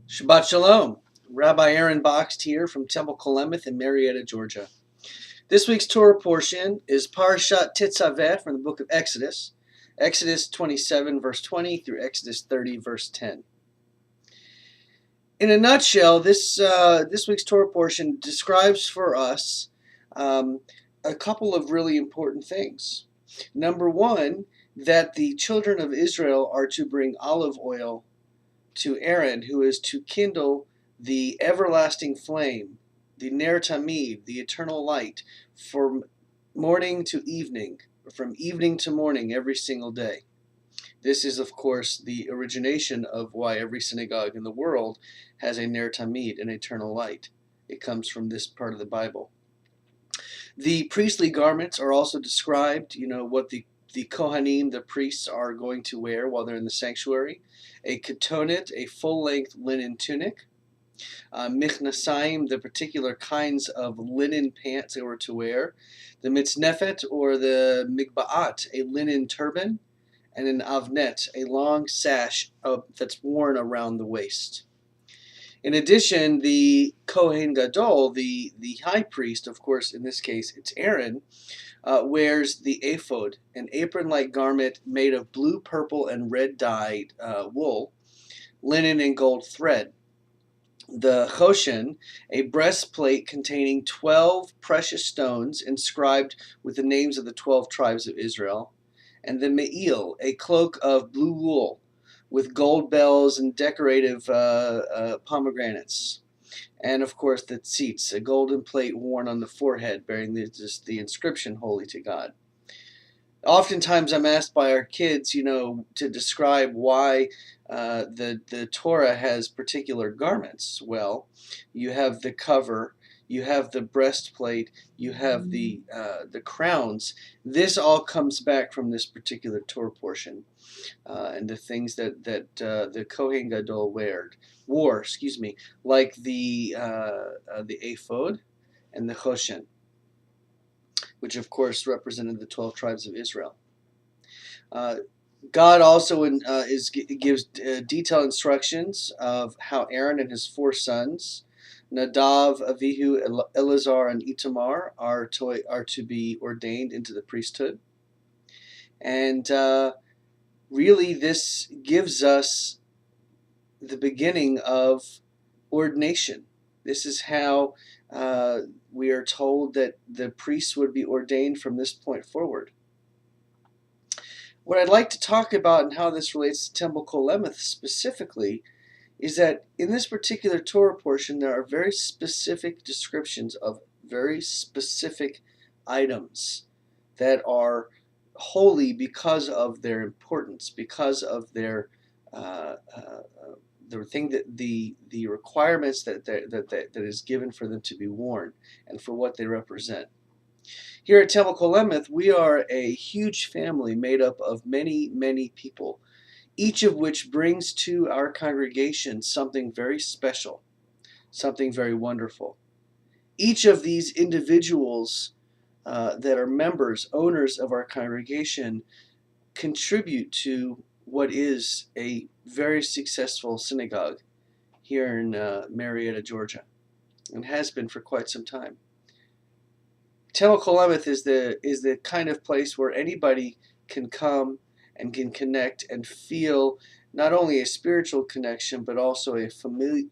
Shabbat Shalom. Rabbi Aaron Boxt here from Temple Kolemeth in Marietta, Georgia. This week's Torah portion is Parashat Tetzaveh from the book of Exodus, Exodus 27, verse 20 through Exodus 30, verse 10. In a nutshell, this week's Torah portion describes for us a couple of really important things. Number one, that the children of Israel are to bring olive oil to Aaron, who is to kindle the everlasting flame, the Ner Tamid, the eternal light, from morning to evening, from evening to morning every single day. This is, of course, the origination of why every synagogue in the world has a Ner Tamid, an eternal light. It comes from this part of the Bible. The priestly garments are also described, what the Kohanim, the priests, are going to wear while they're in the sanctuary. A ketonet, a full-length linen tunic. Michnasayim, the particular kinds of linen pants they were to wear. The mitznefet, or the migba'at, a linen turban. And an avnet, a long sash that's worn around the waist. In addition, the Kohen Gadol, the high priest, of course, in this case, it's Aaron, wears the ephod, an apron-like garment made of blue, purple, and red dyed wool, linen, and gold thread. The choshen, a breastplate containing 12 precious stones inscribed with the names of the 12 tribes of Israel. And the me'il, a cloak of blue wool with gold bells and decorative pomegranates. And of course the tzitz, a golden plate worn on the forehead bearing the inscription, Holy to God. Oftentimes I'm asked by our kids, to describe why the Torah has particular garments. Well, you have the cover, you have the breastplate, you have the crowns. This all comes back from this particular Torah portion, and the things that the Kohen Gadol wore, like the ephod and the choshen, which of course represented the 12 tribes of Israel. God also gives detailed instructions of how Aaron and his 4 sons, Nadav, Avihu, Eleazar, and Itamar, are to be ordained into the priesthood. And really, this gives us the beginning of ordination. This is how we are told that the priests would be ordained from this point forward. What I'd like to talk about and how this relates to Temple Kolemeth specifically is that in this particular Torah portion, there are very specific descriptions of very specific items that are holy because of their importance, because of their the thing that the requirements that is given for them to be worn and for what they represent. Here at Temple Kolemeth, we are a huge family made up of many, many people, each of which brings to our congregation something very special, something very wonderful. Each of these individuals that are members, owners of our congregation, contribute to what is a very successful synagogue here in Marietta, Georgia, and has been for quite some time. Temple Kolemeth is the kind of place where anybody can come and can connect and feel not only a spiritual connection but also a familial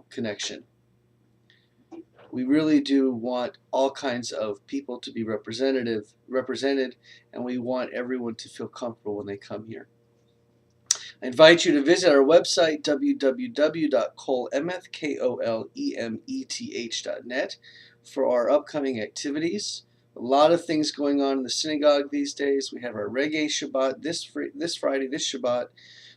connection. We really do want all kinds of people to be represented, and we want everyone to feel comfortable when they come here. I invite you to visit our website, www.kolemeth.net, for our upcoming activities. A lot of things going on in the synagogue these days. We have our Reggae Shabbat this Friday, this Shabbat.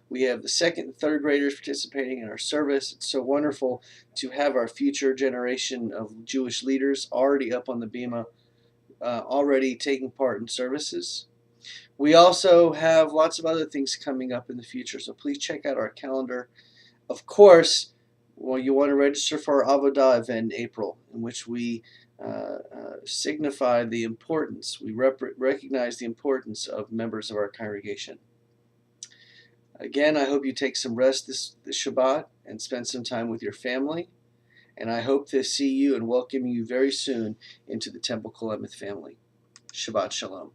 We have the 2nd and 3rd graders participating in our service. It's so wonderful to have our future generation of Jewish leaders already up on the bima, already taking part in services. We also have lots of other things coming up in the future, so please check out our calendar. Of course, you want to register for our Avodah event in April, in which we signify the importance, we recognize the importance of members of our congregation. Again, I hope you take some rest this Shabbat and spend some time with your family. And I hope to see you and welcome you very soon into the Temple Kolemeth family. Shabbat Shalom.